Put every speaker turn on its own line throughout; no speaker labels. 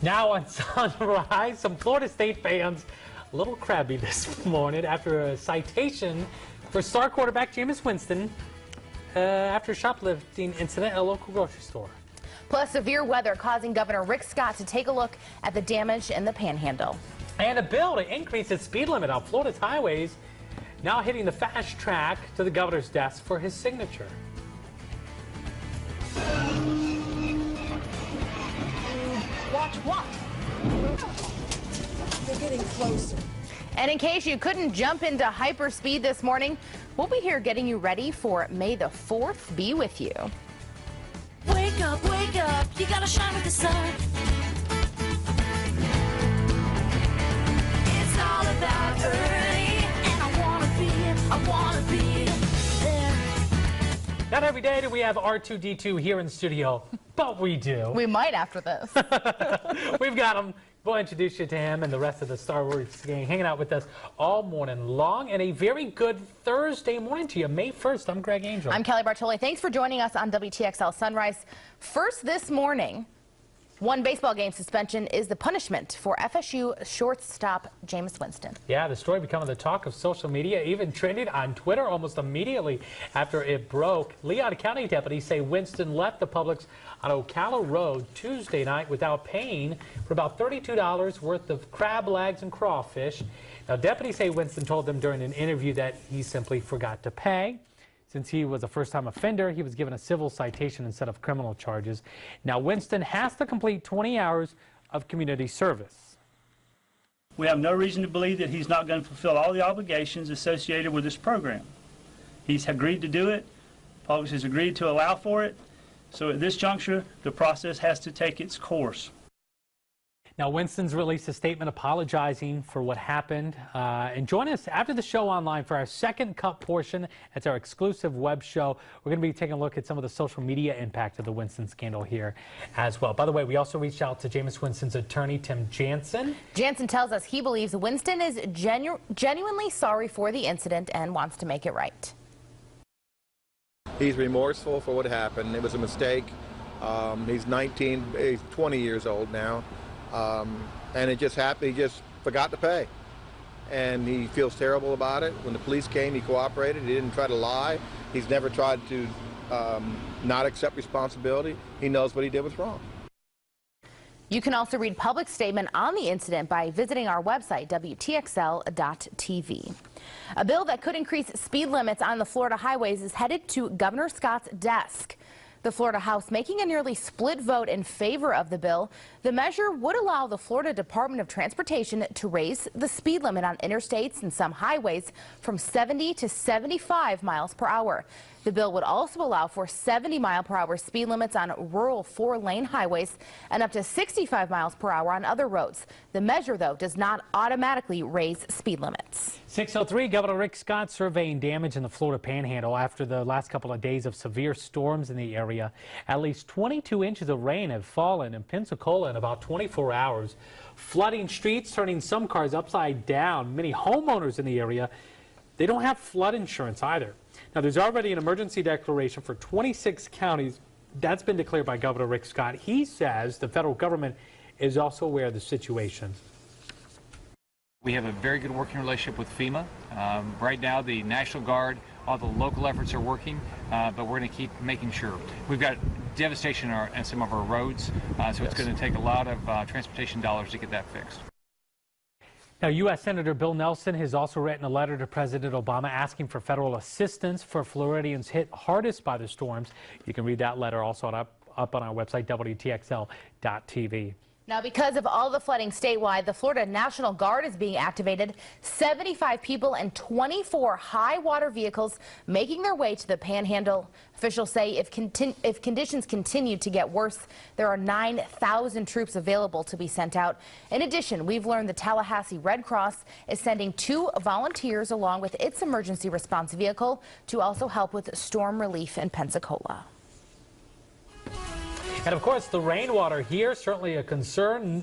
Now on Sunrise, some Florida State fans a little crabby this morning after a citation for star quarterback Jameis Winston after a shoplifting incident at a local grocery store.
Plus, severe weather causing Governor Rick Scott to take a look at the damage in the Panhandle. And
a bill to increase the speed limit on Florida's highways now hitting the fast track to the governor's desk for his signature.
Watch what? They're getting closer.
And in case you couldn't jump into hyperspeed this morning, we'll be here getting you ready for May the 4th be with you.
Wake up, you gotta shine with the sun. It's all about early, and I wanna be there.
Not every day do we have R2-D2 here in the studio, but we do.
We might after this.
We've got him. We'll introduce you to him and the rest of the Star Wars gang hanging out with us all morning long. And a very good Thursday morning to you. May 1st, I'm Greg Angel.
I'm Kelly Bartoli. Thanks for joining us on WTXL Sunrise. First this morning, one baseball game suspension is the punishment for FSU shortstop Jameis Winston.
Yeah, the story becoming the talk of social media, even trended on Twitter almost immediately after it broke. Leon County deputies say Winston left the Publix on Ocala Road Tuesday night without paying for about $32 worth of crab legs and crawfish. Now, deputies say Winston told them during an interview that he simply forgot to pay. Since he was a first-time offender, he was given a civil citation instead of criminal charges. Now, Winston has to complete 20 hours of community service.
We have no reason to believe that he's not going to fulfill all the obligations associated with this program. He's agreed to do it. Publix has agreed to allow for it. So at this juncture, the process has to take its course.
Now, Winston's released a statement apologizing for what happened. And join us after the show online for our second cut portion. It's our exclusive web show. We're going to be taking a look at some of the social media impact of the Winston scandal here as well. By the way, we also reached out to Jameis Winston's attorney, Tim Jansen.
Jansen tells us he believes Winston is genuinely sorry for the incident and wants to make it right.
He's remorseful for what happened. It was a mistake. He's 20 years old now. And it just happened. He just forgot to pay. And he feels terrible about it. When the police came, he cooperated. He didn't try to lie. He's never tried to not accept responsibility. He knows what he did was wrong.
You can also read public statement on the incident by visiting our website, WTXL.tv. A bill that could increase speed limits on the Florida highways is headed to Governor Scott's desk. The Florida House making a nearly split vote in favor of the bill. The measure would allow the Florida Department of Transportation to raise the speed limit on interstates and some highways from 70 to 75 miles per hour. The bill would also allow for 70-mile-per-hour speed limits on rural 4-lane highways and up to 65 miles per hour on other roads. The measure, though, does not automatically raise speed limits.
6:03, Governor Rick Scott surveying damage in the Florida Panhandle after the last couple of days of severe storms in the area. At least 22 inches of rain have fallen in Pensacola in about 24 hours, flooding streets, turning some cars upside down. Many homeowners in the area, they don't have flood insurance either. Now, there's already an emergency declaration for 26 counties. That's been declared by Governor Rick Scott. He says the federal government is also aware of the situation.
We have a very good working relationship with FEMA. Right now, the National Guard, all the local efforts are working, but we're going to keep making sure. We've got devastation in some of our roads, so it's going to take a lot of transportation dollars to get that fixed.
Now, U.S. Senator Bill Nelson has also written a letter to President Obama asking for federal assistance for Floridians hit hardest by the storms. You can read that letter also up on our website, WTXL.tv.
Now, because of all the flooding statewide, the Florida National Guard is being activated. 75 people and 24 high water vehicles making their way to the Panhandle. Officials say if conditions continue to get worse, there are 9,000 troops available to be sent out. In addition, we've learned the Tallahassee Red Cross is sending 2 volunteers along with its emergency response vehicle to also help with storm relief in Pensacola.
And of course, the rainwater here, certainly a concern,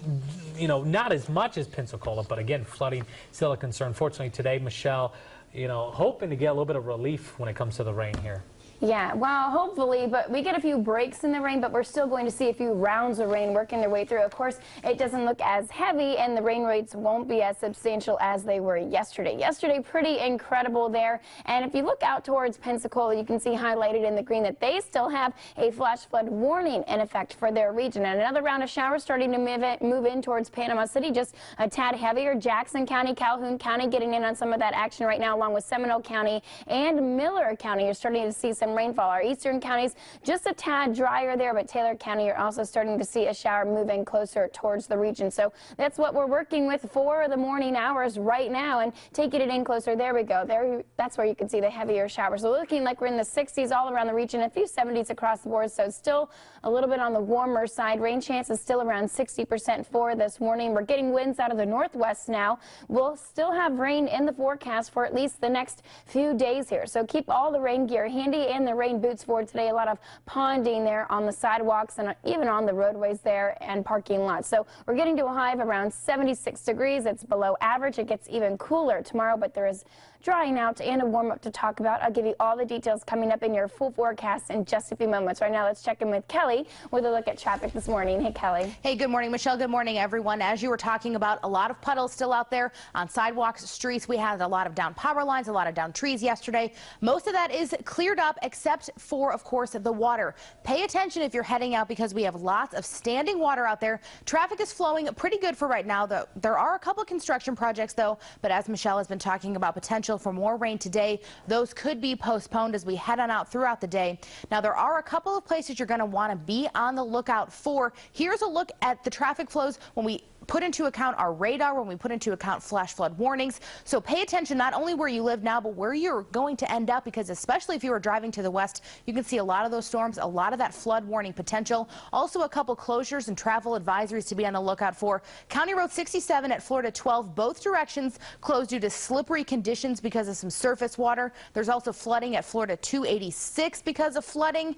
not as much as Pensacola, but again, flooding still a concern. Fortunately today, Michelle, hoping to get a little bit of relief when it comes to the rain here.
Yeah, well, hopefully, but we get a few breaks in the rain, but we're still going to see a few rounds of rain working their way through. Of course, it doesn't look as heavy, and the rain rates won't be as substantial as they were yesterday. Yesterday, pretty incredible there. And if you look out towards Pensacola, you can see highlighted in the green that they still have a flash flood warning in effect for their region. And another round of showers starting to move in towards Panama City, just a tad heavier. Jackson County, Calhoun County getting in on some of that action right now, along with Seminole County and Miller County. You're starting to see some rainfall. Our eastern counties just a tad drier there, but Taylor County, you're also starting to see a shower move in closer towards the region. So that's what we're working with for the morning hours right now, and taking it in closer. There we go. There, that's where you can see the heavier showers. So looking like we're in the 60s all around the region, a few 70s across the board. So it's still a little bit on the warmer side. Rain chance is still around 60% for this morning. We're getting winds out of the northwest now. We'll still have rain in the forecast for at least the next few days here. So keep all the rain gear handy and the rain boots for today. A lot of ponding there on the sidewalks and even on the roadways there and parking lots. So we're getting to a high of around 76 degrees. It's below average. It gets even cooler tomorrow, but there is drying out and a warm up to talk about. I'll give you all the details coming up in your full forecast in just a few moments. Right now, let's check in with Kelly with a look at traffic this morning. Hey, Kelly.
Hey, good morning, Michelle. Good morning, everyone. As you were talking about, a lot of puddles still out there on sidewalks, streets. We had a lot of down power lines, a lot of down trees yesterday. Most of that is cleared up except for, of course, the water. Pay attention if you're heading out because we have lots of standing water out there. Traffic is flowing pretty good for right now, though. There are a couple construction projects, though, but as Michelle has been talking about potential for more rain today, those could be postponed as we head on out throughout the day. Now, there are a couple of places you're going to want to be on the lookout for. Here's a look at the traffic flows when we put into account our radar, when we put into account flash flood warnings. So pay attention not only where you live now, but where you're going to end up, because especially if you are driving to the west, you can see a lot of those storms, a lot of that flood warning potential. Also a couple closures and travel advisories to be on the lookout for. County Road 67 at Florida 12, both directions closed due to slippery conditions because of some surface water. There's also flooding at Florida 286 because of flooding.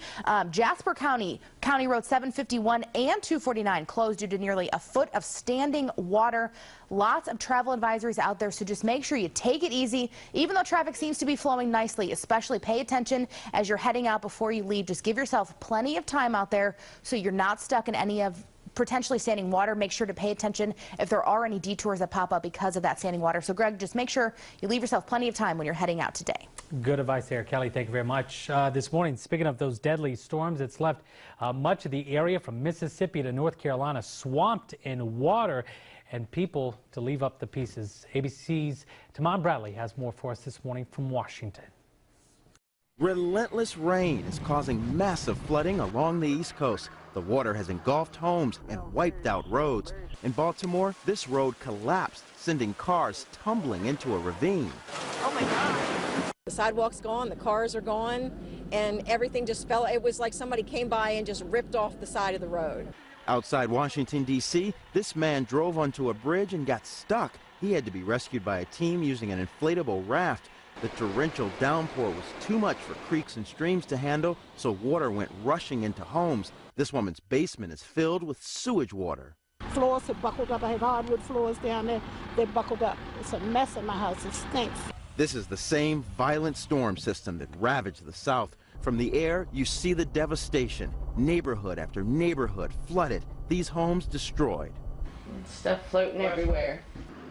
Jasper County, County Road 751 and 249 closed due to nearly a foot of standing water. Lots of travel advisories out there, so just make sure you take it easy. Even though traffic seems to be flowing nicely, especially pay attention as you're heading out before you leave. Just give yourself plenty of time out there so you're not stuck in any of potentially standing water. Make sure to pay attention if there are any detours that pop up because of that standing water. So Greg, just make sure you leave yourself plenty of time when you're heading out today.
Good advice there, Kelly. Thank you very much. This morning, speaking of those deadly storms, it's left much of the area from Mississippi to North Carolina swamped in water and people to leave up the pieces. ABC's Tamon Bradley has more for us this morning from Washington.
Relentless rain is causing massive flooding along the East Coast. The water has engulfed homes and wiped out roads. In Baltimore, this road collapsed, sending cars tumbling into a ravine.
Oh my God. The sidewalk's gone, the cars are gone, and everything just fell. It was like somebody came by and just ripped off the side of the road.
Outside Washington, D.C., this man drove onto a bridge and got stuck. He had to be rescued by a team using an inflatable raft. The torrential downpour was too much for creeks and streams to handle, so water went rushing into homes. This woman's basement is filled with sewage water.
Floors have buckled up. I have hardwood floors down there. They're buckled up. It's a mess in my house. It stinks.
This is the same violent storm system that ravaged the South. From the air, you see the devastation. Neighborhood after neighborhood flooded. These homes destroyed.
Stuff floating everywhere.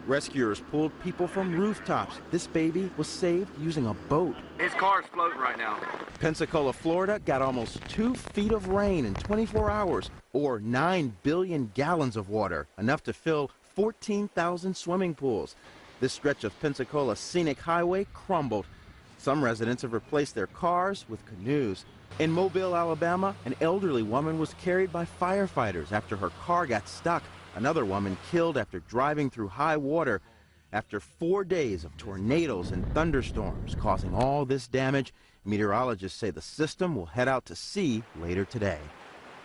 Rescuers pulled people from rooftops. This baby was saved using a boat.
His car's floating right now.
Pensacola, Florida got almost 2 feet of rain in 24 hours, or 9 billion gallons of water, enough to fill 14,000 swimming pools. This stretch of Pensacola Scenic Highway crumbled. Some residents have replaced their cars with canoes. In Mobile, Alabama, an elderly woman was carried by firefighters after her car got stuck. Another woman killed after driving through high water. After 4 days of tornadoes and thunderstorms causing all this damage, meteorologists say the system will head out to sea later today.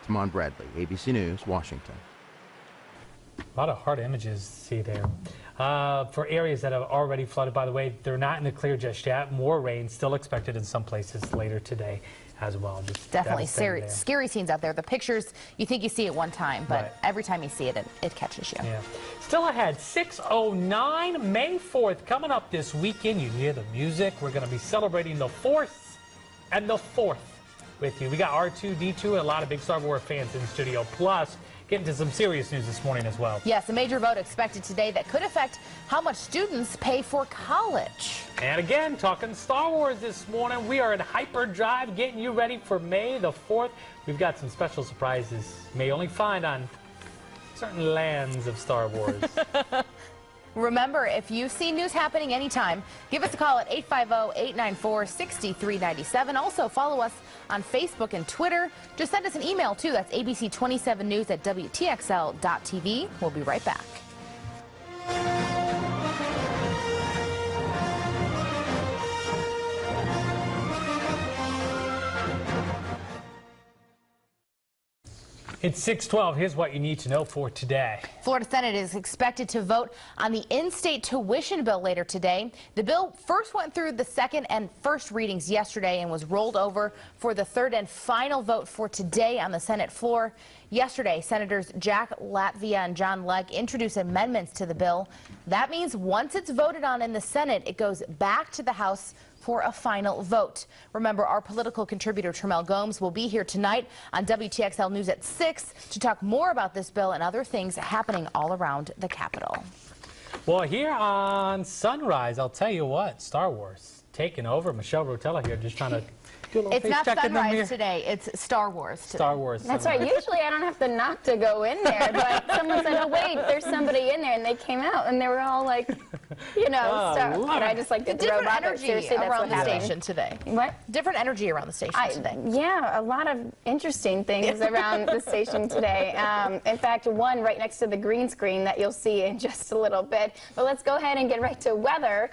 Tamon Bradley, ABC News, Washington.
A lot of hard images to see there. For areas that have already flooded, by the way, they're not in the clear just yet. More rain still expected in some places later today as well. Just
definitely scary scenes out there. The pictures, you think you see it one time, but
right.
Every time you see it, it catches you.
Yeah. Still ahead, 6:09, May 4th, coming up this weekend. You hear the music. We're going to be celebrating the 4th and the 4th with you. We got R2-D2 and a lot of big Star Wars fans in the studio. Plus, getting to some serious news this morning as well.
Yes, a major vote expected today that could affect how much students pay for college.
And again, talking Star Wars this morning. We are in hyperdrive getting you ready for May the 4th. We've got some special surprises you may only find on certain lands of Star Wars.
Remember, if you see news happening anytime, give us a call at 850-894-6397. Also, follow us on Facebook and Twitter. Just send us an email, too. That's abc27news@wtxl.tv. We'll be right back.
It's 6:12. Here's what you need to know for today.
Florida Senate is expected to vote on the in-state tuition bill later today. The bill first went through the second and first readings yesterday and was rolled over for the third and final vote for today on the Senate floor. Yesterday, Senators Jack Latvia and John Legg introduced amendments to the bill. That means once it's voted on in the Senate, it goes back to the House for a final vote. Remember, our political contributor Tramel Gomes will be here tonight on WTXL News at 6 to talk more about this bill and other things happening all around the Capitol.
Well, here on Sunrise, I'll tell you what, Star Wars taking over. Michelle Rotella here just trying to do a little
It's
face
not
check in the mirror.
Sunrise today, it's Star Wars today.
Star Wars.
That's right. Usually I don't have to knock to go in there, but someone said, oh, wait, there's somebody in there, and they came out, and they were all like, you know, stuff. And I just like to throw
Different
Bob, but
energy
seriously, that's
around
what
the
happened.
station today.
What?
Different energy around the station today.
Yeah, a lot of interesting things around the station today. In fact, one right next to the green screen that you'll see in just a little bit. But let's go ahead and get right to weather.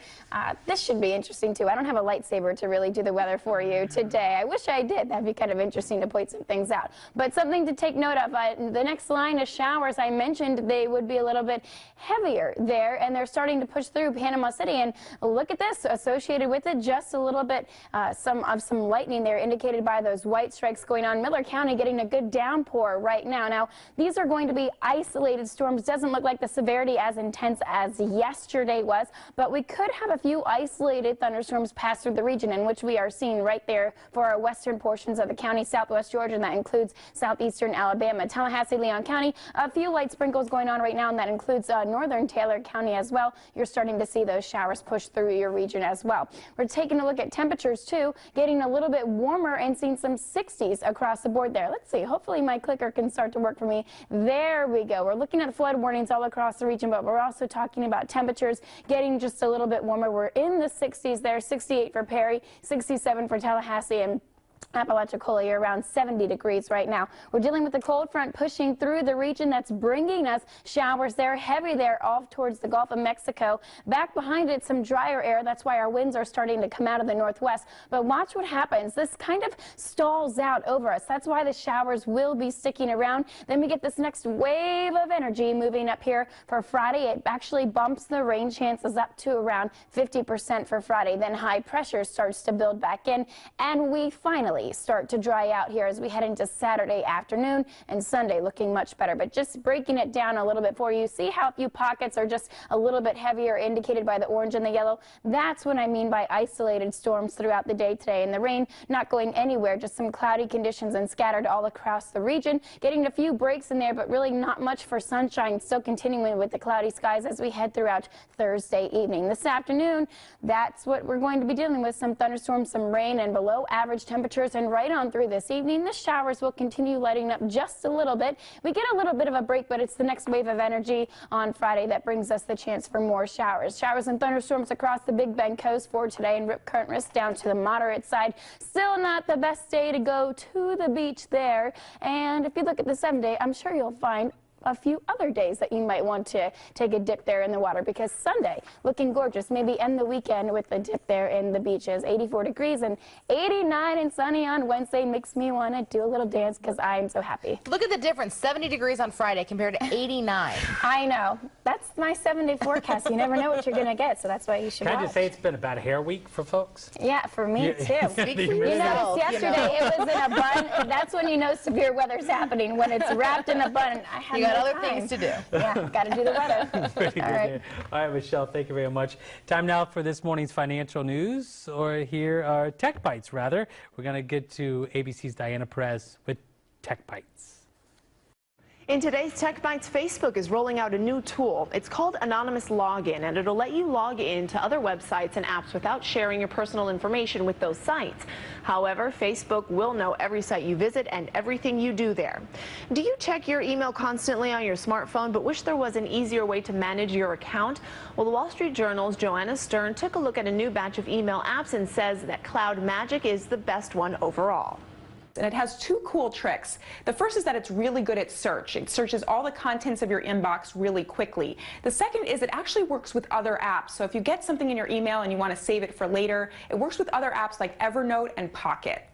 This should be interesting, too. I don't have a lightsaber to really do the weather for you today. I wish I did. That'd be kind of interesting to point some things out. But something to take note of, the next line of showers I mentioned, they would be a little bit heavier there, and they're starting to push through Panama City. And look at this, associated with it, just a little bit some lightning there, indicated by those white strikes going on. Miller County getting a good downpour right now. Now, these are going to be isolated storms. Doesn't look like the severity as intense as yesterday was, but we could have a few isolated thunderstorms pass through the region, in which we are seeing right there for our western portions of the county, southwest Georgia, and that includes southeastern Alabama, Tallahassee, Leon County. A few light sprinkles going on right now, and that includes northern Taylor County as well. You're starting to see those showers push through your region as well. We're taking a look at temperatures too, getting a little bit warmer and seeing some 60s across the board there. Let's see, hopefully my clicker can start to work for me. There we go. We're looking at flood warnings all across the region, but we're also talking about temperatures getting just a little bit warmer. We're in the 60s there, 68 for Perry, 67 for Tallahassee, and Apalachicola, you're around 70 degrees right now. We're dealing with a cold front pushing through the region that's bringing us showers there, heavy there off towards the Gulf of Mexico. Back behind it, some drier air. That's why our winds are starting to come out of the northwest. But watch what happens. This kind of stalls out over us. That's why the showers will be sticking around. Then we get this next wave of energy moving up here for Friday. It actually bumps the rain chances up to around 50% for Friday. Then high pressure starts to build back in, and we finally start to dry out here as we head into Saturday afternoon, and Sunday looking much better. But just breaking it down a little bit for you, see how a few pockets are just a little bit heavier, indicated by the orange and the yellow. That's what I mean by isolated storms throughout the day today. And the rain not going anywhere, just some cloudy conditions and scattered all across the region. Getting a few breaks in there, but really not much for sunshine. Still continuing with the cloudy skies as we head throughout Thursday evening. This afternoon, that's what we're going to be dealing with, some thunderstorms, some rain, and below average temperatures. And right on through this evening, the showers will continue letting up just a little bit. We get a little bit of a break, but it's the next wave of energy on Friday that brings us the chance for more showers. Showers and thunderstorms across the Big Bend coast for today, and rip current risk down to the moderate side. Still not the best day to go to the beach there. And if you look at the 7-day, I'm sure you'll find a few other days that you might want to take a dip there in the water, because Sunday looking gorgeous. Maybe end the weekend with a dip there in the beaches. 84 degrees and 89 and sunny on Wednesday makes me want to do a little dance because I'm so happy.
Look at the difference, 70 degrees on Friday compared to 89.
I know. That's my 7-day forecast. You never know what you're going to get, so that's why you should
Can
watch.
I just say it's been about a hair week for folks?
Yeah, for me too.
Speak for
You
yourself.
noticed yesterday it was in a bun. That's when you know severe weather's happening, when it's wrapped in a bun. I had
got
the
other
time.
things to do.
Yeah, got to do the weather.
Pretty
All
good
right.
there. All right, Michelle, thank you very much. Time now for this morning's financial news, or here are Tech Bites, rather. We're going to get to ABC's Diana Perez with Tech Bites.
In today's Tech Bites, Facebook is rolling out a new tool. It's called Anonymous Login, and it'll let you log in to other websites and apps without sharing your personal information with those sites. However, Facebook will know every site you visit and everything you do there. Do you check your email constantly on your smartphone but wish there was an easier way to manage your account? Well, the Wall Street Journal's Joanna Stern took a look at a new batch of email apps and says that Cloud Magic is the best one overall.
And it has two cool tricks. The first is that it's really good at search. It searches all the contents of your inbox really quickly. The second is it actually works with other apps. So if you get something in your email and you want to save it for later, it works with other apps like Evernote and Pocket.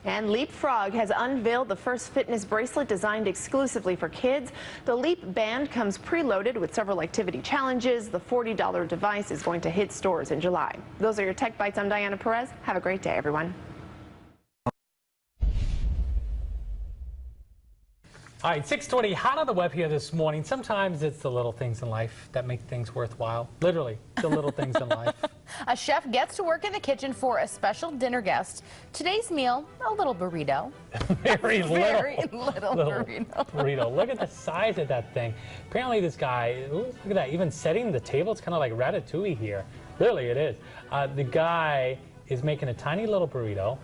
And Leapfrog has unveiled the first fitness bracelet designed exclusively for kids. The Leap Band comes preloaded with several activity challenges. The $40 device is going to hit stores in July. Those are your Tech Bites. I'm Diana Perez. Have a great day, everyone.
All right, 6:20, hot on the web here this morning. Sometimes it's the little things in life that make things worthwhile. Literally, the little things in life.
A chef gets to work in the kitchen for a special dinner guest. Today's meal, a little burrito.
Very little
burrito.
burrito. Look at the size of that thing. Apparently this guy, ooh, look at that, even setting the table, it's kind of like ratatouille here. Literally, it is. The guy is making a tiny little burrito.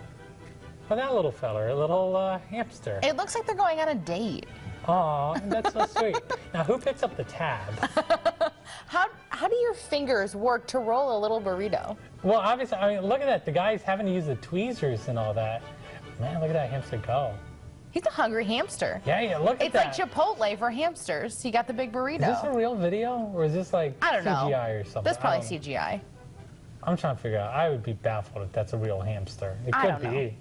Oh, that little feller, a little hamster.
It looks like they're going on a date.
Aw, that's so sweet. Now, who picks up the tab?
How do your fingers work to roll a little burrito?
Well, obviously, I mean, look at that. The guy's having to use the tweezers and all that. Man, look at that hamster go.
He's a hungry hamster.
Yeah, look at that.
It's like Chipotle for hamsters. He got the big burrito.
Is this a real video, or is this like
I don't know.
CGI or something?
That's probably CGI.
I'm trying to figure out. I would be baffled if that's a real hamster. It could be.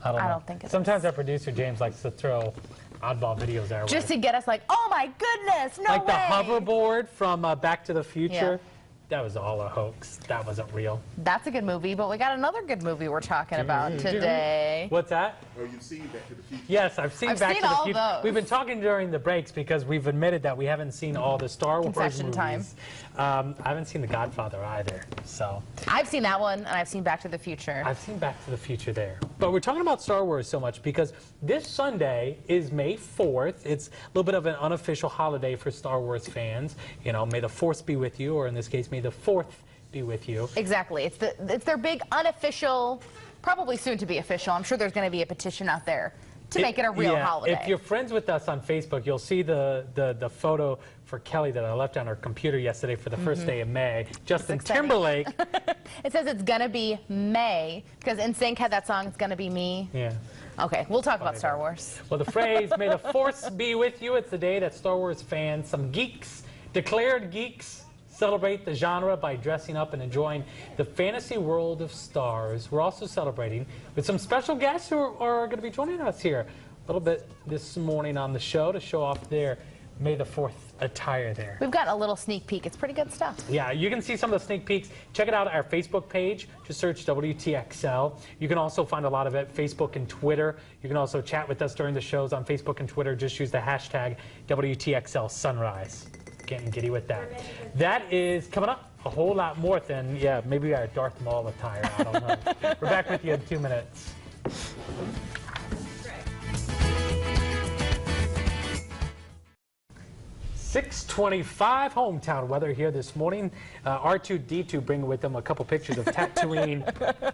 I don't think it's. Sometimes our producer James likes to throw oddball videos our way.
Just to get us like, oh my goodness, no
like
way.
Like the hoverboard from Back to the Future.
Yeah.
That was all a hoax. That wasn't real.
That's a good movie, but we got another good movie we're talking about today.
What's that?
Oh, you've seen Back to the Future?
Yes, I've seen Back to the Future.
Those.
We've been talking during the breaks because we've admitted that we haven't seen all the Star Wars movies.
Time.
I haven't seen The Godfather either. So
I've seen that one, and I've seen Back to the Future.
I've seen Back to the Future there. But we're talking about Star Wars so much because this Sunday is May 4th. It's a little bit of an unofficial holiday for Star Wars fans. You know, may the Force be with you, or in this case, may the 4th be with you.
Exactly. It's their big unofficial, probably soon to be official. I'm sure there's going to be a petition out there to make it a real holiday.
If you're friends with us on Facebook, you'll see the photo for Kelly that I left on her computer yesterday for the first day of May. Justin Timberlake.
It says it's going to be May because NSYNC had that song, It's Gonna Be Me.
Yeah.
Okay, we'll talk about Star Wars.
Well, the phrase, may the Force be with you, it's the day that Star Wars fans, some geeks, declared geeks, celebrate the genre by dressing up and enjoying the fantasy world of stars. We're also celebrating with some special guests who are going to be joining us here a little bit this morning on the show to show off their May the 4th attire there.
We've got a little sneak peek. It's pretty good stuff.
Yeah, you can see some of the sneak peeks. Check it out at our Facebook page. Just search WTXL. You can also find a lot of it Facebook and Twitter. You can also chat with us during the shows on Facebook and Twitter. Just use the hashtag WTXL Sunrise. Getting giddy with that. That is coming up a whole lot more than, yeah, maybe our Darth Maul attire. I don't know. We're back with you in 2 minutes. .625 hometown weather here this morning. R2-D2 bringing with them a couple pictures of Tatooine.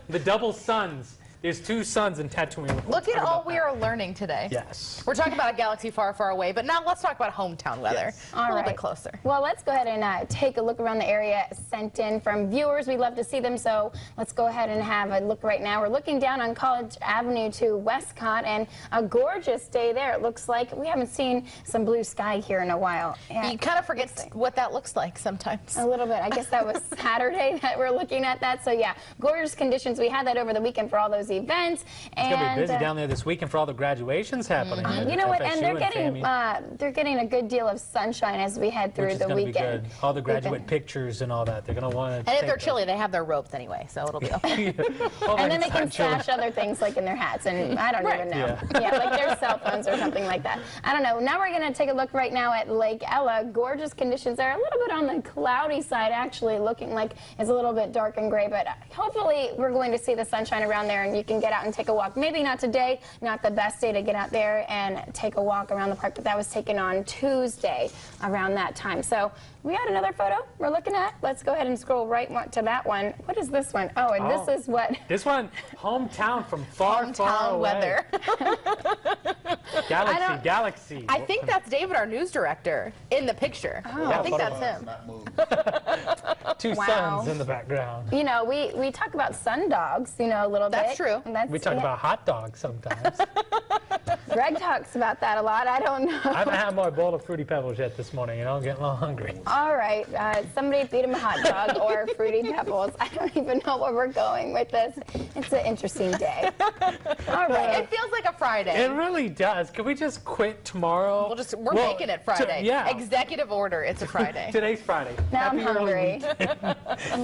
The double suns. There's two suns in Tatooine.
Look at all we are learning today.
Yes.
We're talking about a galaxy far, far away, but now let's talk about hometown weather.
Yes.
A little bit closer.
Well, let's go ahead and take a look around the area sent in from viewers. We love to see them, so let's go ahead and have a look right now. We're looking down on College Avenue to Westcott, and a gorgeous day there. It looks like we haven't seen some blue sky here in a while. Yeah,
you kind of forget what that looks like sometimes.
A little bit. I guess that was Saturday that we're looking at that. So, yeah, gorgeous conditions. We had that over the weekend for all those those events.
It's going to be busy down there this weekend for all the graduations happening.
You know what? And they're getting a good deal of sunshine as we head through the weekend. Be good.
All the graduate pictures and all that. They're going to want to.
And if they're chilly, they have their ropes anyway, so it'll be okay.
And then they can stash other things like in their hats, and I don't even know. Yeah, like their cell phones or something like that. I don't know. Now we're going to take a look right now at Lake Ella. Gorgeous conditions there. A little bit on the cloudy side, actually, looking like it's a little bit dark and gray, but hopefully we're going to see the sunshine around there and you can get out and take a walk. Maybe not today, not the best day to get out there and take a walk around the park, but that was taken on Tuesday around that time. So we got another photo we're looking at. Let's go ahead and scroll right to that one. What is this one? Oh, and this is what?
This one, hometown from far, far away.
Weather.
Galaxy.
I think that's David, our news director, in the picture.
Oh.
I think that's him.
Two suns in the background.
You know, we talk about sun dogs, you know, a little bit.
That's true.
We talk about hot dogs sometimes.
Greg talks about that a lot. I don't know.
I haven't had my bowl of Fruity Pebbles yet this morning, and I'm getting a little hungry.
All right. Somebody feed him a hot dog or Fruity Pebbles. I don't even know where we're going with this. It's an interesting day. All right.
It feels like a Friday.
It really does. Can we just quit tomorrow?
We're making it Friday.
Yeah.
Executive order. It's a Friday.
Today's Friday.
Now I'm hungry.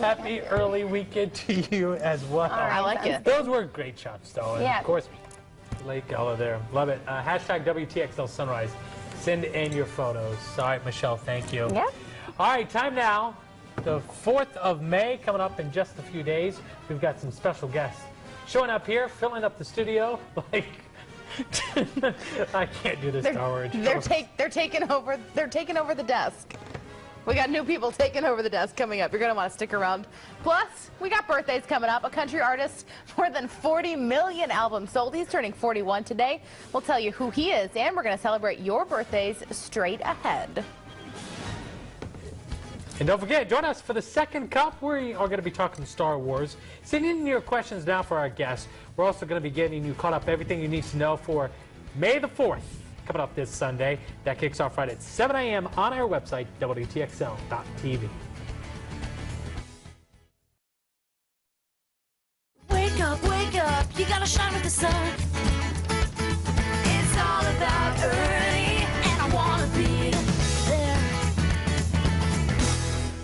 Happy early weekend to you as well.
All right,
I like it.
Those were great shots, though. And
yeah.
Of course, Lake Ella there. Love it. Hashtag WTXL Sunrise. Send in your photos. All right, Michelle, thank you.
Yeah.
All right, time now. The 4th of May coming up in just a few days. We've got some special guests showing up here, filling up the studio. Like, I can't do this, Star Wars.
They're taking over the desk. We got new people taking over the desk coming up. You're going to want to stick around. Plus, we got birthdays coming up. A country artist, more than 40 million albums sold. He's turning 41 today. We'll tell you who he is, and we're going to celebrate your birthdays straight ahead.
And don't forget, join us for the second cup. We are going to be talking Star Wars. Send in your questions now for our guests. We're also going to be getting you caught up everything you need to know for May the 4th. Coming up this Sunday. That kicks off right at 7 a.m. on our website, WTXL.tv.
Wake up, you gotta shine with the sun. It's all about early, and I wanna be there.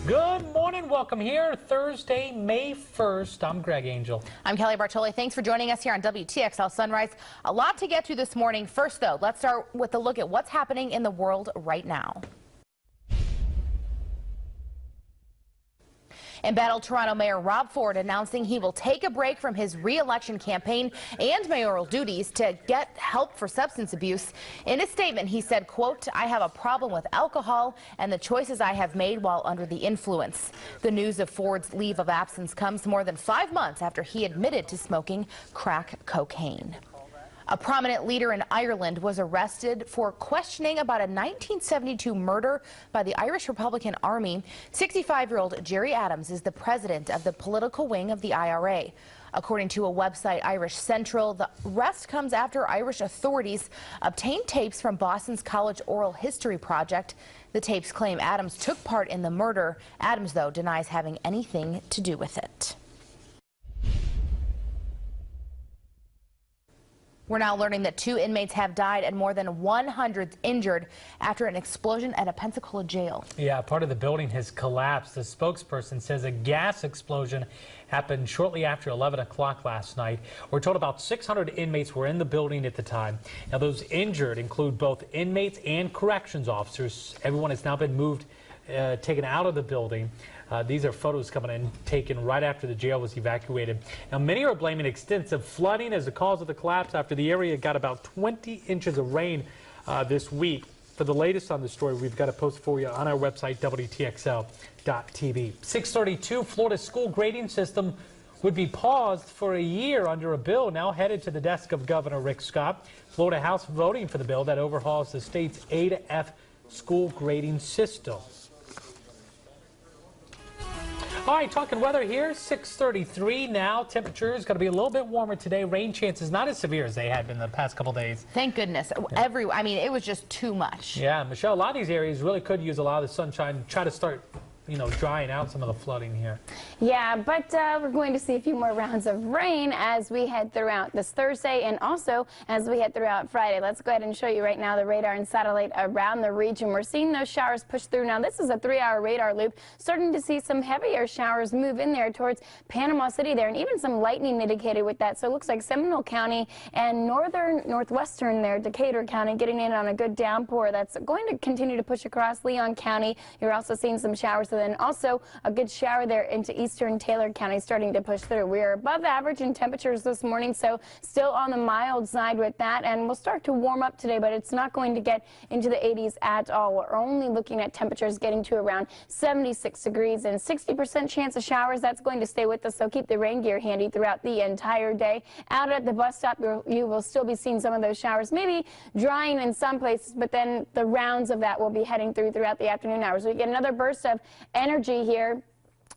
Good morning, welcome here, Thursday, May 1st. I'm Greg Angel.
I'm Kelly Bartoli. Thanks for joining us here on WTXL Sunrise. A lot to get to this morning. First, though, let's start with a look at what's happening in the world right now. Embattled Toronto Mayor Rob Ford announcing he will take a break from his re-election campaign and mayoral duties to get help for substance abuse. In a statement, he said, quote, "I have a problem with alcohol and the choices I have made while under the influence." The news of Ford's leave of absence comes more than 5 months after he admitted to smoking crack cocaine. A prominent leader in Ireland was arrested for questioning about a 1972 murder by the Irish Republican Army. 65-year-old Jerry Adams is the president of the political wing of the IRA. According to a website, Irish Central, the arrest comes after Irish authorities obtained tapes from Boston's College Oral History Project. The tapes claim Adams took part in the murder. Adams, though, denies having anything to do with it. We're now learning that 2 inmates have died and more than 100 injured after an explosion at a Pensacola jail.
Yeah, part of the building has collapsed. The spokesperson says a gas explosion happened shortly after 11 o'clock last night. We're told about 600 inmates were in the building at the time. Now, those injured include both inmates and corrections officers. Everyone has now been moved, taken out of the building. These are photos coming in taken right after the jail was evacuated. Now, many are blaming extensive flooding as the cause of the collapse after the area got about 20 inches of rain this week. For the latest on the story, we've got a post for you on our website, WTXL.tv. 6:32, Florida's school grading system would be paused for a year under a bill now headed to the desk of Governor Rick Scott. Florida House voting for the bill that overhauls the state's A to F school grading system. All right, talking weather here, 6:33 now. Temperature is going to be a little bit warmer today. Rain chances not as severe as they had been the past couple days.
Thank goodness. Yeah. I mean, it was just too much.
Yeah, Michelle, a lot of these areas really could use a lot of the sunshine. Try to start drying out some of the flooding here.
Yeah, but we're going to see a few more rounds of rain as we head throughout this Thursday and also as we head throughout Friday. Let's go ahead and show you right now the radar and satellite around the region. We're seeing those showers push through. Now, this is a 3-hour radar loop. Starting to see some heavier showers move in there towards Panama City there, and even some lightning indicated with that. So it looks like Seminole County and northwestern there, Decatur County, getting in on a good downpour that's going to continue to push across Leon County. You're also seeing some showers, and then also a good shower there into eastern Taylor County starting to push through. We are above average in temperatures this morning, so still on the mild side with that, and we'll start to warm up today, but it's not going to get into the 80s at all. We're only looking at temperatures getting to around 76 degrees and 60% chance of showers. That's going to stay with us, so keep the rain gear handy throughout the entire day. Out at the bus stop, you will still be seeing some of those showers, maybe drying in some places, but then the rounds of that will be heading throughout the afternoon hours. We get another burst of energy here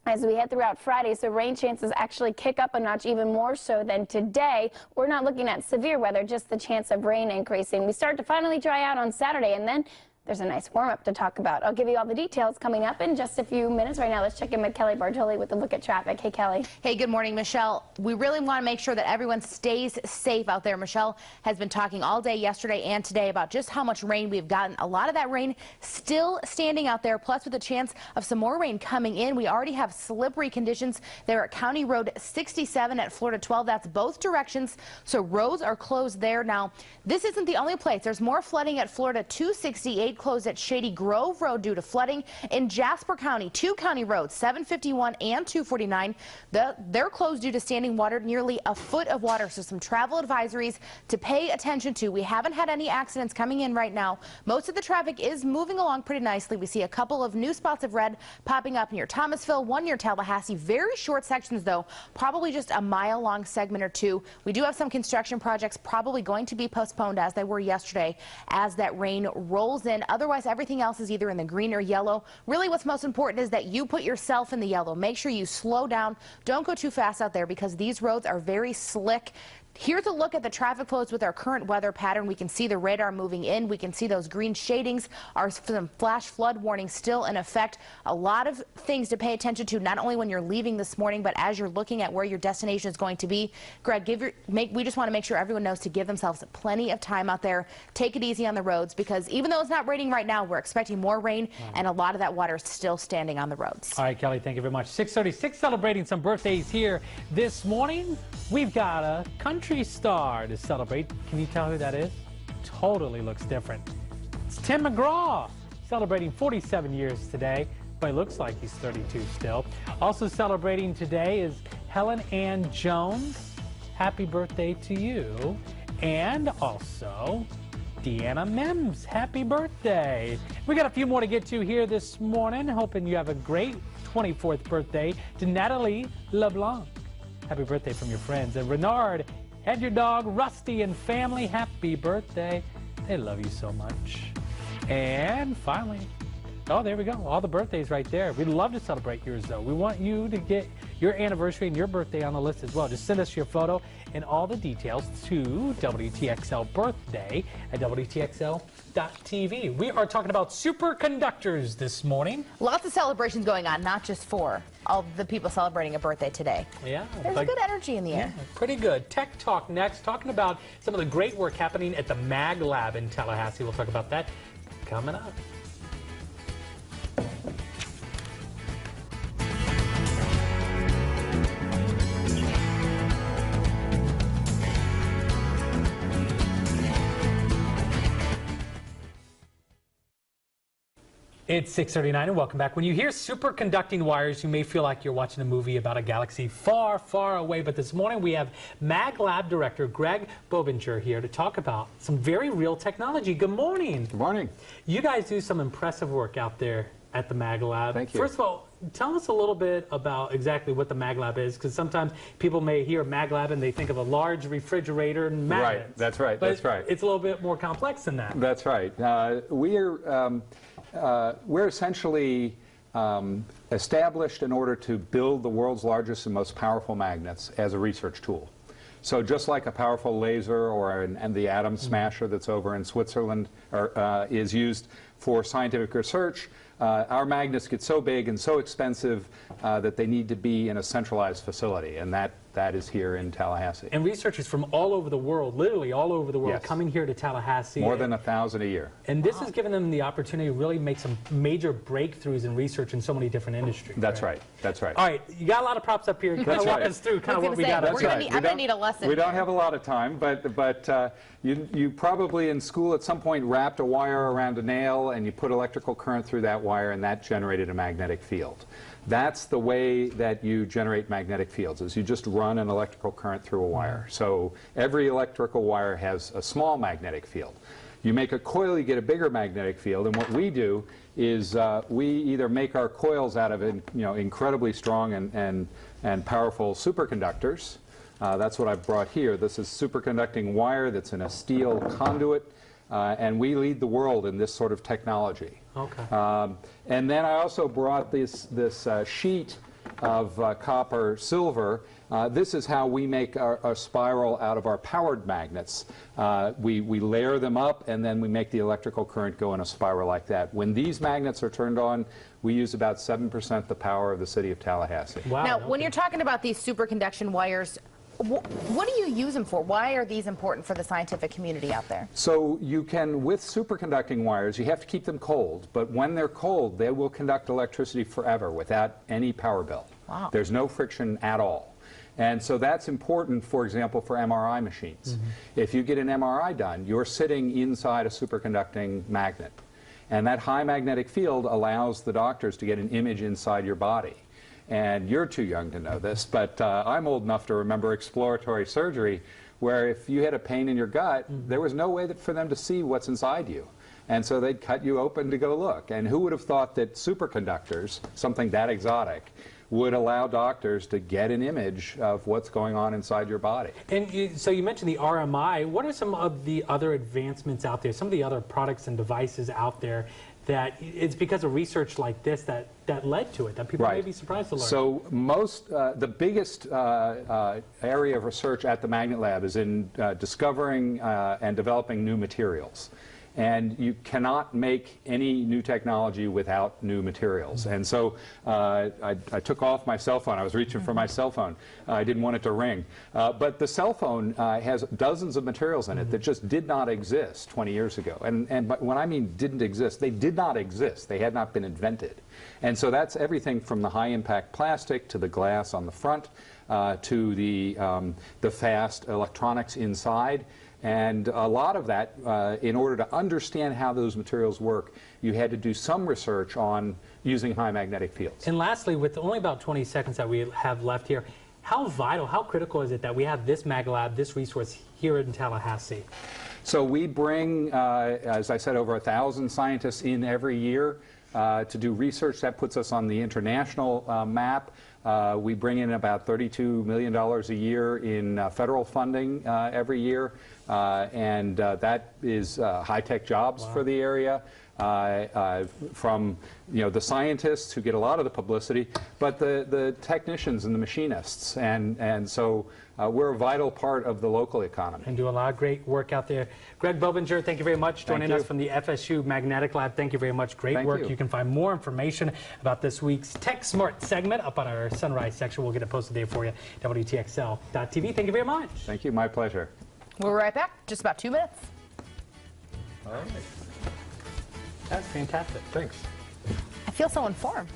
as we head throughout Friday, so rain chances actually kick up a notch, even more so than today. We're not looking at severe weather, just the chance of rain increasing. We start to finally dry out on Saturday, and then there's a nice warm-up to talk about. I'll give you all the details coming up in just a few minutes. Right now, let's check in with Kelly Bartoli with a look at traffic. Hey, Kelly.
Hey, good morning, Michelle. We really want to make sure that everyone stays safe out there. Michelle has been talking all day yesterday and today about just how much rain we've gotten. A lot of that rain still standing out there, plus with a chance of some more rain coming in. We already have slippery conditions there at County Road 67 at Florida 12. That's both directions, so roads are closed there. Now, this isn't the only place. There's more flooding at Florida 268. Closed at Shady Grove Road due to flooding. In Jasper County, 2 county roads, 751 and 249, they're closed due to standing water, nearly a foot of water. So some travel advisories to pay attention to. We haven't had any accidents coming in right now. Most of the traffic is moving along pretty nicely. We see a couple of new spots of red popping up near Thomasville, one near Tallahassee. Very short sections, though, probably just a mile-long segment or two. We do have some construction projects probably going to be postponed, as they were yesterday, as that rain rolls in. Otherwise, everything else is either in the green or yellow. Really, what's most important is that you put yourself in the yellow. Make sure you slow down. Don't go too fast out there because these roads are very slick. Here's a look at the traffic flows with our current weather pattern. We can see the radar moving in. We can see those green shadings. Are some flash flood warnings still in effect. A lot of things to pay attention to, not only when you're leaving this morning, but as you're looking at where your destination is going to be. Greg, we just want to make sure everyone knows to give themselves plenty of time out there. Take it easy on the roads, because even though it's not raining right now, we're expecting more rain, and a lot of that water is still standing on the roads.
All right, Kelly, thank you very much. 6:36, celebrating some birthdays here this morning. We've got a country star to celebrate. Can you tell who that is? Totally looks different. It's Tim McGraw, celebrating 47 years today, but it looks like he's 32 still. Also celebrating today is Helen Ann Jones. Happy birthday to you. And also Deanna Mims. Happy birthday. We got a few more to get to here this morning. Hoping you have a great 24th birthday to Natalie LeBlanc. Happy birthday from your friends. And Renard and your dog Rusty and family, happy birthday. They love you so much. And finally, oh, there we go. All the birthdays right there. We'd love to celebrate yours, though. We want you to get your anniversary and your birthday on the list as well. Just send us your photo and all the details to WTXL birthday at WTXL.tv. We are talking about superconductors this morning.
Lots of celebrations going on, not just for all the people celebrating a birthday today.
Yeah.
There's good energy in the air.
Yeah, pretty good. Tech Talk next, talking about some of the great work happening at the Mag Lab in Tallahassee. We'll talk about that coming up. It's 6:39 and welcome back. When you hear superconducting wires, you may feel like you're watching a movie about a galaxy far, far away. But this morning we have Mag Lab Director Greg Bobinger here to talk about some very real technology. Good morning.
Good morning.
You guys do some impressive work out there at the Mag Lab.
Thank you.
First of all, tell us a little bit about exactly what the Mag Lab is, because sometimes people may hear Mag Lab and they think of a large refrigerator and magnets.
Right, that's right,
but
that's right.
It's a little bit more complex than that.
That's right. We're essentially established in order to build the world's largest and most powerful magnets as a research tool. So just like a powerful laser or the atom smasher that's over in Switzerland is used for scientific research, our magnets get so big and so expensive that they need to be in a centralized facility, and that is here in Tallahassee.
And researchers from all over the world, literally all over the world,
Yes.
coming here to Tallahassee.
More than 1,000 a year.
And this has given them the opportunity to really make some major breakthroughs in research in so many different industries.
That's right. That's right.
All right, you got a lot of props up here. Kind of walk us through kind of what we got.
I'm going to need a lesson.
We don't have a lot of time, but you probably in school at some point wrapped a wire around a nail and you put electrical current through that wire, and that generated a magnetic field. That's the way that you generate magnetic fields, is you just run an electrical current through a wire. So every electrical wire has a small magnetic field. You make a coil, you get a bigger magnetic field, and what we do is we either make our coils out of incredibly strong and powerful superconductors. That's what I've brought here. This is superconducting wire that's in a steel conduit, and we lead the world in this sort of technology.
Okay.
And then I also brought this sheet of copper silver. This is how we make our spiral out of our powered magnets. We layer them up, and then we make the electrical current go in a spiral like that. When these magnets are turned on, we use about 7% the power of the city of Tallahassee.
Wow.
Now, when you're talking about these superconduction wires, what do you use them for? Why are these important for the scientific community out there?
So you can, with superconducting wires, you have to keep them cold, but when they're cold, they will conduct electricity forever without any power bill.
Wow.
There's no friction at all. And so that's important, for example, for MRI machines. If you get an MRI done, you're sitting inside a superconducting magnet. And that high magnetic field allows the doctors to get an image inside your body. And you're too young to know this, but I'm old enough to remember exploratory surgery where if you had a pain in your gut, there was no way for them to see what's inside you. And so they'd cut you open to go look. And who would have thought that superconductors, something that exotic, would allow doctors to get an image of what's going on inside your body.
And so you mentioned the RMI. What are some of the other advancements out there, some of the other products and devices out there that it's because of research like this that led to it, that people may be surprised to learn?
So the biggest area of research at the Magnet Lab is in discovering and developing new materials. And you cannot make any new technology without new materials. And so I took off my cell phone. I was reaching for my cell phone. I didn't want it to ring. But the cell phone has dozens of materials in it that just did not exist 20 years ago. But when I mean didn't exist, they did not exist. They had not been invented. And so that's everything from the high-impact plastic to the glass on the front to the fast electronics inside. And a lot of that, in order to understand how those materials work, you had to do some research on using high magnetic fields.
And lastly, with only about 20 seconds that we have left here, how vital, how critical is it that we have this Mag Lab, this resource here in Tallahassee?
So we bring, as I said, over 1,000 scientists in every year to do research. That puts us on the international map. We bring in about $32 million a year in federal funding every year, and that is high-tech jobs for the area. From the scientists who get a lot of the publicity, but the technicians and the machinists, and so we're a vital part of the local economy.
And do a lot of great work out there. Greg Bobinger, thank you very much joining us from the FSU Magnetic Lab. Thank you very much. Great work. You can find more information about this week's Tech Smart segment up on our Sunrise section. We'll get it posted there for you, WTXL.tv. Thank you very much.
Thank you. My pleasure.
We'll be right back. Just about 2 minutes.
All right. That's fantastic. Thanks.
I feel so informed.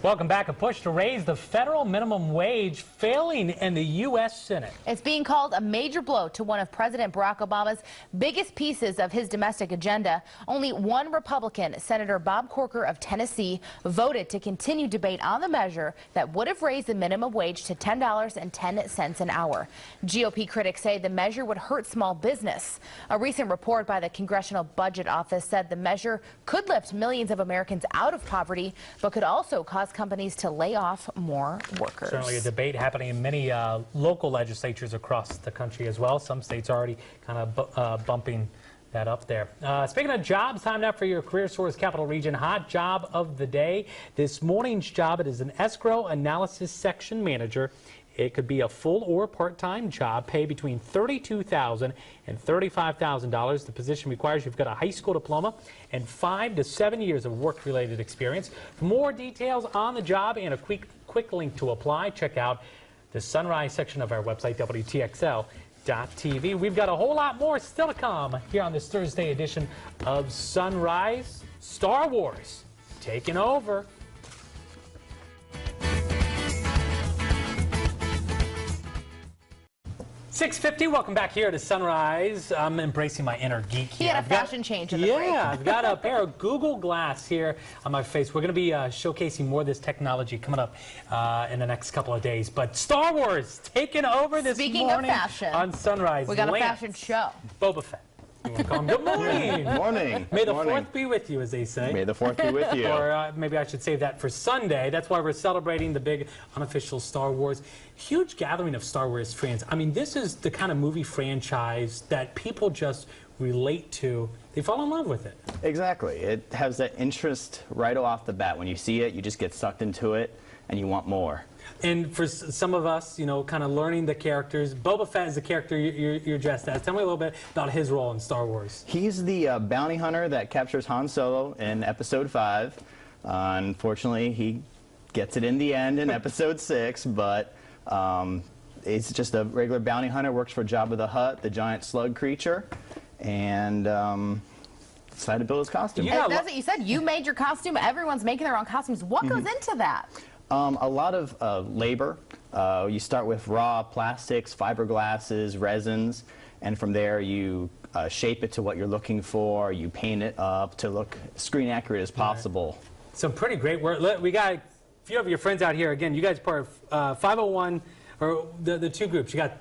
Welcome back. A push to raise the federal minimum wage failing in the U.S. Senate.
It's being called a major blow to one of President Barack Obama's biggest pieces of his domestic agenda. Only one Republican, Senator Bob Corker of Tennessee, voted to continue debate on the measure that would have raised the minimum wage to $10.10 an hour. GOP critics say the measure would hurt small business. A recent report by the Congressional Budget Office said the measure could lift millions of Americans out of poverty, but could also cause companies to lay off more workers.
Certainly a debate happening in many local legislatures across the country as well. Some states are already kind of bumping that up there. Speaking of jobs, time now for your Career Source Capital Region Hot Job of the Day. This morning's job, it is an escrow analysis section manager It could be a full or part-time job, pay between $32,000 and $35,000. The position requires you've got a high school diploma and 5 to 7 years of work-related experience. For more details on the job and a quick link to apply, check out the Sunrise section of our website, WTXL.TV. We've got a whole lot more still to come here on this Thursday edition of Sunrise. Star Wars taking over. 6:50. Welcome back here to Sunrise. I'm embracing my inner geek here.
He had a fashion change in the break.
Yeah, I've got a pair of Google Glass here on my face. We're going to be showcasing more of this technology coming up in the next couple of days. But Star Wars taking over this
Speaking
morning
of fashion,
on Sunrise.
we got a fashion show.
Boba Fett. You want to call him? Good morning.
Morning.
May the
Morning.
4th be with you, as they say.
May the 4th be with you.
Or maybe I should save that for Sunday. That's why we're celebrating the big unofficial Star Wars. Huge gathering of Star Wars fans. I mean, this is the kind of movie franchise that people just relate to. They fall in love with it.
Exactly. It has that interest right off the bat. When you see it, you just get sucked into it, and you want more.
And for some of us, you know, kind of learning the characters, Boba Fett is the character you're dressed as. Tell me a little bit about his role in Star Wars.
He's the bounty hunter that captures Han Solo in Episode 5. Unfortunately, he gets it in the end in Episode 6, but he's just a regular bounty hunter, works for Jabba the Hutt, the giant slug creature, and decided to build his costume.
And that's what you said. You made your costume. Everyone's making their own costumes. What goes into that?
A lot of labor. You start with raw plastics, fiberglasses, resins, and from there you shape it to what you're looking for. You paint it up to look screen accurate as possible.
Some pretty great work. We got a few of your friends out here. Again, you guys are part of 501, or the two groups. You got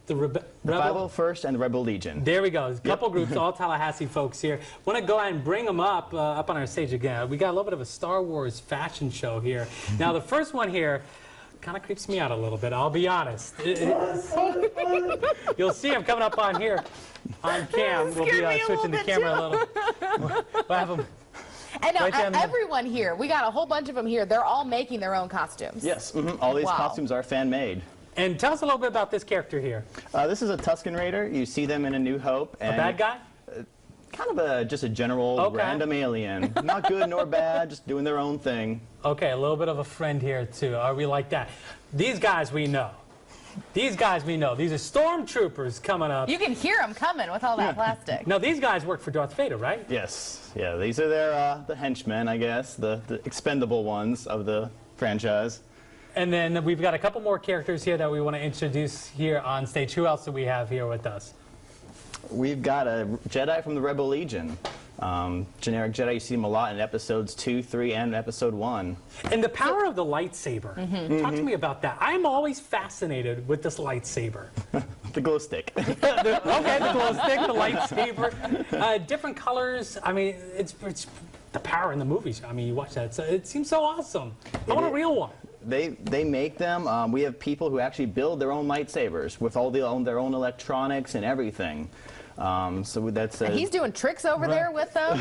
the Rebel.
501st and the Rebel Legion.
There we go. There's a couple groups, all Tallahassee folks here. Want to go ahead and bring them up on our stage again. We got a little bit of a Star Wars fashion show here. Now, the first one here kind of creeps me out a little bit, I'll be honest. You'll see him coming up on here on cam. We'll be switching the camera a little. We'll have him.
And now,
right
everyone here, we got a whole bunch of them here. They're all making their own costumes.
Yes, all these costumes are fan-made.
And tell us a little bit about this character here.
This is a Tusken Raider. You see them in A New Hope. And
a bad guy?
Kind of just a general random alien. Not good nor bad, just doing their own thing.
Okay, a little bit of a friend here, too. Are we like that? These guys we know. These guys we know. These are stormtroopers coming up.
You can hear them coming with all that plastic.
Now, these guys work for Darth Vader, right?
Yes. Yeah, these are their the henchmen, I guess, the expendable ones of the franchise.
And then we've got a couple more characters here that we want to introduce here on stage. Who else do we have here with us?
We've got a Jedi from the Rebel Legion. Generic Jedi, you see them a lot in episodes 2, 3, and episode 1.
And the power of the lightsaber. Talk to me about that. I'm always fascinated with this lightsaber.
The glow stick.
Okay, the glow stick, the lightsaber. Different colors. I mean, it's the power in the movies. I mean, you watch that. It seems so awesome. I want a real one.
They make them. We have people who actually build their own lightsabers with all their own electronics and everything. So that's
and he's doing tricks over there with them.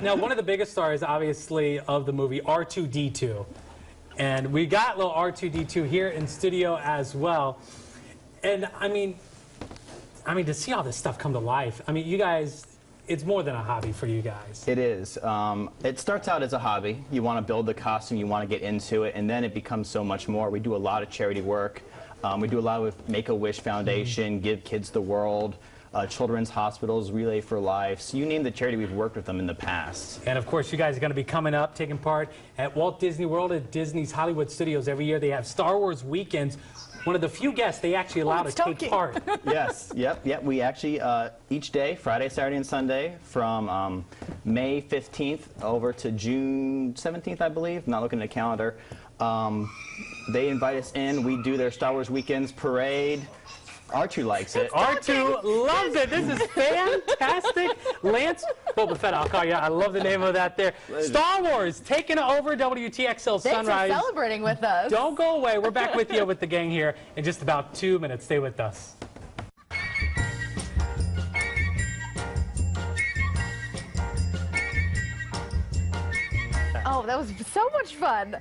Now, one of the biggest stars, obviously, of the movie, R2-D2. And we got little R2-D2 here in studio as well. And I mean, to see all this stuff come to life, I mean, you guys, it's more than a hobby for you guys.
It is. It starts out as a hobby. You want to build the costume, you want to get into it, and then it becomes so much more. We do a lot of charity work. We do a lot with Make-A-Wish Foundation, Give Kids the World, Children's Hospitals, Relay for Life. So you name the charity, we've worked with them in the past.
And of course, you guys are going to be coming up, taking part at Walt Disney World at Disney's Hollywood Studios every year. They have Star Wars weekends. One of the few guests they actually allow to take part.
Yes, yep. We actually, each day, Friday, Saturday, and Sunday, from May 15th over to June 17th, I believe. I'm not looking at the calendar. They invite us in. We do their Star Wars Weekends parade. R2 likes it.
R2 loves it. This is fantastic. Lance, Boba Fett, I'll call you. I love the name of that there. Star Wars taking over WTXL Sunrise.
Thanks for celebrating with us.
Don't go away. We're back with you with the gang here in just about 2 minutes. Stay with us.
Oh, that was so much fun.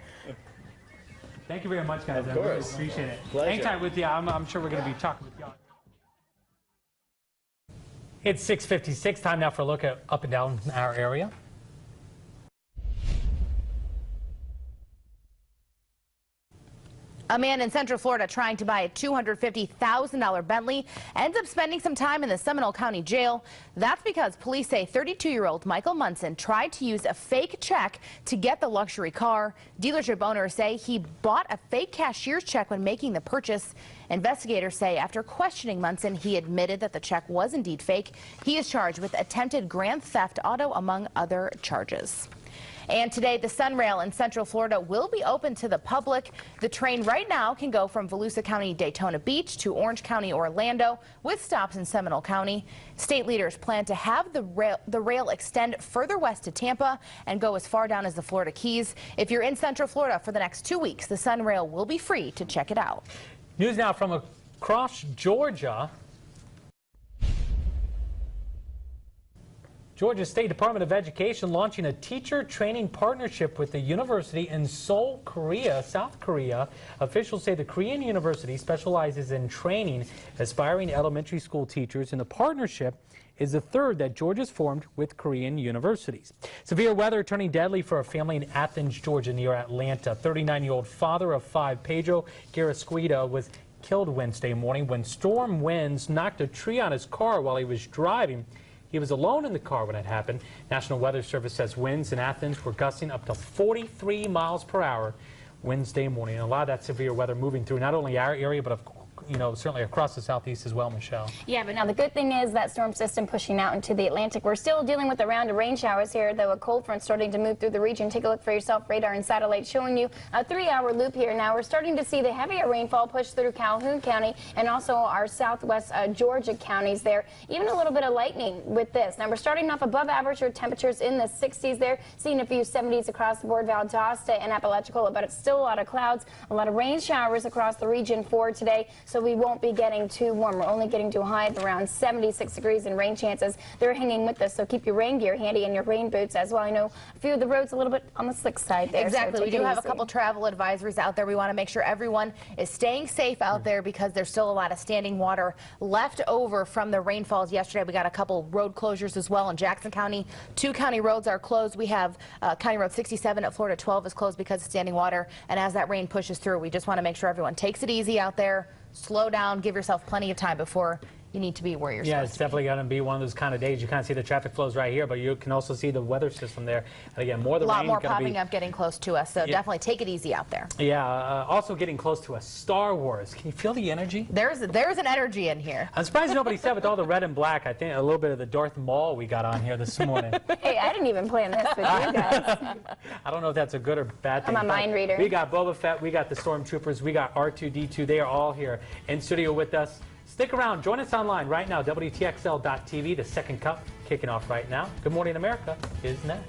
Thank you very much, guys.
Of
I really
course.
appreciate it.
Pleasure.
Hang tight with you. I'm sure we're going to be talking with y'all. It's 6:56. Time now for a look at up and down our area.
A man in Central Florida trying to buy a $250,000 Bentley ends up spending some time in the Seminole County Jail. That's because police say 32-year-old Michael Munson tried to use a fake check to get the luxury car. Dealership owners say he bought a fake cashier's check when making the purchase. Investigators say after questioning Munson, he admitted that the check was indeed fake. He is charged with attempted grand theft auto, among other charges. And today, the Sunrail in Central Florida will be open to the public. The train right now can go from Volusia County, Daytona Beach to Orange County, Orlando, with stops in Seminole County. State leaders plan to have the rail extend further west to Tampa and go as far down as the Florida Keys. If you're in Central Florida for the next 2 weeks, the Sunrail will be free to check it out.
News now from across Georgia. Georgia State Department of Education launching a teacher training partnership with the university in Seoul, Korea, South Korea. Officials say the Korean university specializes in training aspiring elementary school teachers, and the partnership is the third that Georgia's formed with Korean universities. Severe weather turning deadly for a family in Athens, Georgia, near Atlanta. 39-year-old father of 5, Pedro Garasquita, was killed Wednesday morning when storm winds knocked a tree on his car while he was driving. He was alone in the car when it happened. National Weather Service says winds in Athens were gusting up to 43 miles per hour Wednesday morning. And a lot of that severe weather moving through not only our area, but certainly across the southeast as well, Michelle.
Yeah, but now the good thing is that storm system pushing out into the Atlantic. We're still dealing with a round of rain showers here, though a cold front starting to move through the region. Take a look for yourself. Radar and satellite showing you a 3-hour loop here. Now we're starting to see the heavier rainfall push through Calhoun County and also our southwest Georgia counties there. Even a little bit of lightning with this. Now we're starting off above average with temperatures in the 60s there, seeing a few 70s across the board, Valdosta and Apalachicola, but it's still a lot of clouds, a lot of rain showers across the region for today. So we won't be getting too warm. We're only getting to a high of around 76 degrees, and rain chances, they're hanging with us. So keep your rain gear handy and your rain boots as well. I know a few of the roads a little bit on the slick side there.
Exactly.
So
we do have a couple travel advisories out there. We want to make sure everyone is staying safe out there because there's still a lot of standing water left over from the rainfalls yesterday. We got a couple road closures as well in Jackson County. 2 county roads are closed. We have County Road 67 at Florida 12 is closed because of standing water. And as that rain pushes through, we just want to make sure everyone takes it easy out there. Slow down, give yourself plenty of time before you need to be where you're supposed to be.
Yeah, it's definitely going to be one of those kind of days. You kind of see the traffic flows right here, but you can also see the weather system there. And again, more of the rain.
A lot more popping up, getting close to us, so definitely take it easy out there.
Yeah, also getting close to us. Star Wars. Can you feel the energy?
There's an energy in here.
I'm surprised nobody said with all the red and black. I think a little bit of the Darth Maul we got on here this morning.
Hey, I didn't even plan this with you guys.
I don't know if that's a good or bad thing.
I'm a mind reader.
We got Boba Fett, we got the Stormtroopers, we got R2-D2. They are all here in studio with us. Stick around. Join us online right now, WTXL.tv. The second cup kicking off right now. Good Morning America is next.